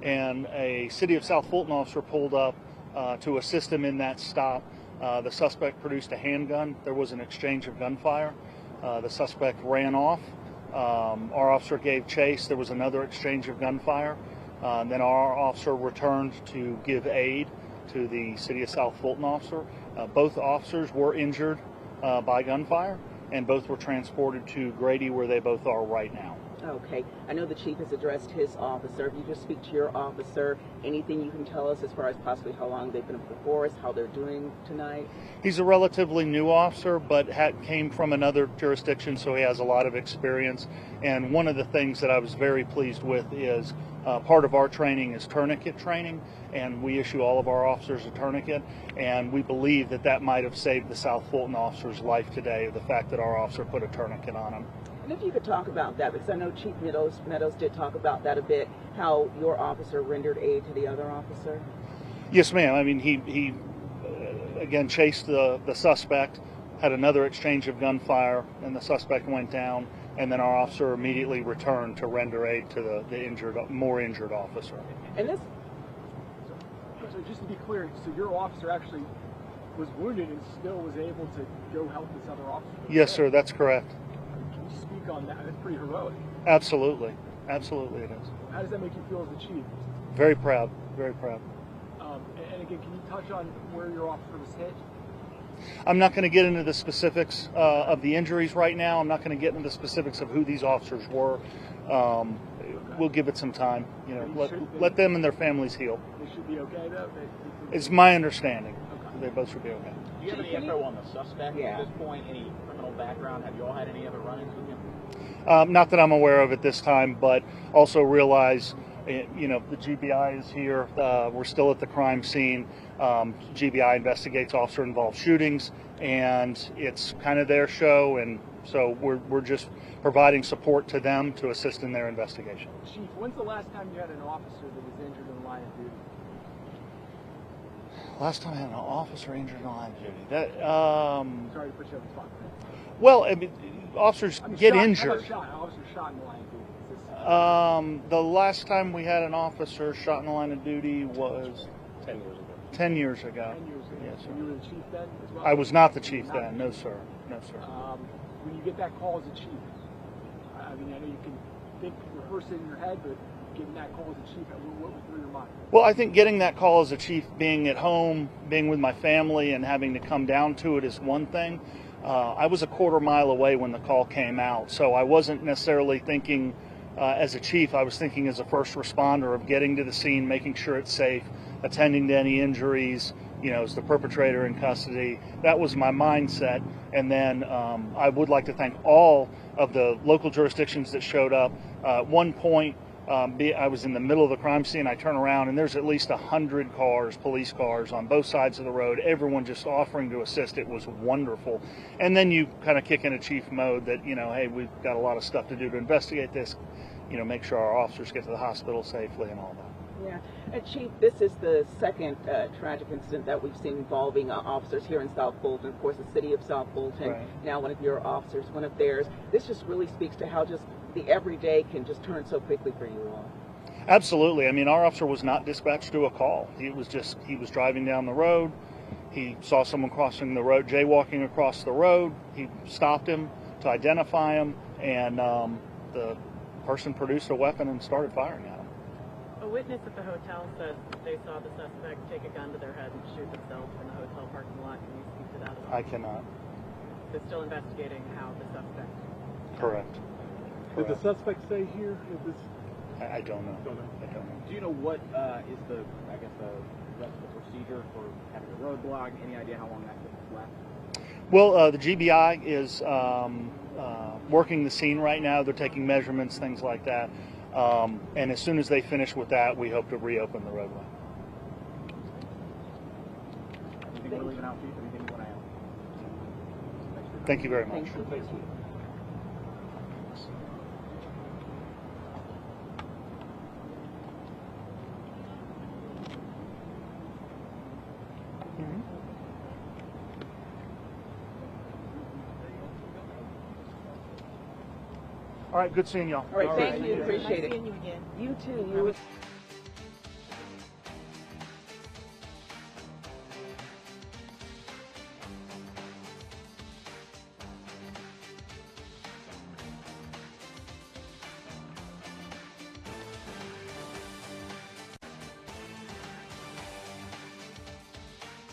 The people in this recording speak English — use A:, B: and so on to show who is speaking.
A: and a City of South Fulton officer pulled up to assist him in that stop. The suspect produced a handgun. There was an exchange of gunfire. The suspect ran off. Our officer gave chase. There was another exchange of gunfire. Then our officer returned to give aid to the City of South Fulton officer. Both officers were injured by gunfire, and both were transported to Grady, where they both are right now.
B: Okay. I know the chief has addressed his officer. If you just speak to your officer, anything you can tell us as far as possibly how long they've been with the force, how they're doing tonight?
A: He's a relatively new officer, but came from another jurisdiction, so he has a lot of experience. And one of the things that I was very pleased with is part of our training is tourniquet training, and we issue all of our officers a tourniquet, and we believe that that might have saved the South Fulton officer's life today, the fact that our officer put a tourniquet on him.
B: And if you could talk about that, because I know Chief Meadows did talk about that a bit, how your officer rendered aid to the other officer.
A: Yes, ma'am. I mean, he again chased the suspect, had another exchange of gunfire, and the suspect went down, and then our officer immediately returned to render aid to the more injured officer.
B: And this.
C: So just to be clear, so your officer actually was wounded and still was able to go help this other officer?
A: Yes, sir. That's correct.
C: Speak on that. That's pretty heroic.
A: Absolutely. Absolutely it is.
C: How does that make you feel as the chief?
A: Very proud. Very proud.
C: And again, can you touch on where your officer was hit?
A: I'm not going to get into the specifics of the injuries right now. I'm not going to get into the specifics of who these officers were. We'll give it some time. You know, let them and their families heal.
C: They should be okay, though?
A: It's my understanding. Okay. They both should be okay.
D: Do you have any info on the suspect at this point? Any criminal background? Have you all had any other run-ins with him?
A: Not that I'm aware of at this time, but also realize, you know, the GBI is here. We're still at the crime scene. GBI investigates officer-involved shootings, and it's kind of their show, and so we're just providing support to them to assist in their investigation.
C: Chief, when's the last time you had an officer that was injured in the line of duty?
A: Last time I had an officer injured in the line of duty. That
C: sorry to put you on the spot.
A: well, I mean, officers get injured.
C: Officer shot in the line of duty.
A: The last time we had an officer shot in the line of duty was
D: 10 years ago.
A: 10 years ago.
C: 10 years ago.
A: Yes, sir.
C: You were the chief then as well?
A: I was not the chief then. No, sir. No, sir.
C: When you get that call as a chief, I mean, I know you can rehearse it in your head, but getting that call as a chief, what went through your mind?
A: Well, I think getting that call as a chief, being at home, being with my family, and having to come down to it is one thing. I was a quarter-mile away when the call came out, so I wasn't necessarily thinking as a chief. I was thinking as a first responder of getting to the scene, making sure it's safe, attending to any injuries, you know, as the perpetrator in custody. That was my mindset. And then I would like to thank all of the local jurisdictions that showed up. At one point, I was in the middle of the crime scene. I turn around and there's at least 100 cars, police cars on both sides of the road, everyone just offering to assist. It was wonderful. And then you kind of kick in a chief mode that, you know, hey, we've got a lot of stuff to do to investigate this, you know, make sure our officers get to the hospital safely and all that.
B: Yeah, and Chief, this is the second tragic incident that we've seen involving officers here in South Fulton. Of course, the City of South Fulton, right. Now one of your officers, one of theirs. This just really speaks to how just the everyday can just turn so quickly for you all.
A: Absolutely. I mean, our officer was not dispatched to a call. He was driving down the road. He saw someone crossing the road, jaywalking across the road. He stopped him to identify him, and the person produced a weapon and started firing at him.
E: A witness at the hotel said they saw the suspect take a gun to their head and shoot themselves in the hotel parking lot. Can you speak to that at all?
A: I cannot.
E: They're still investigating how the suspect.
A: Correct.
C: Did the suspect stay here?
A: I don't know. I don't know.
D: Do you know what is the rest of the procedure for having a roadblock? Any idea how long that could last?
A: Well, the GBI is working the scene right now. They're taking measurements, things like that. And as soon as they finish with that, we hope to reopen the roadway.
D: Anything we're leaving out, Chief? Anything you want to add?
A: Thank you very much.
B: Thank you.
A: All right, good seeing y'all.
B: All right, thank you. Appreciate it.
E: Nice seeing you again.
B: You too.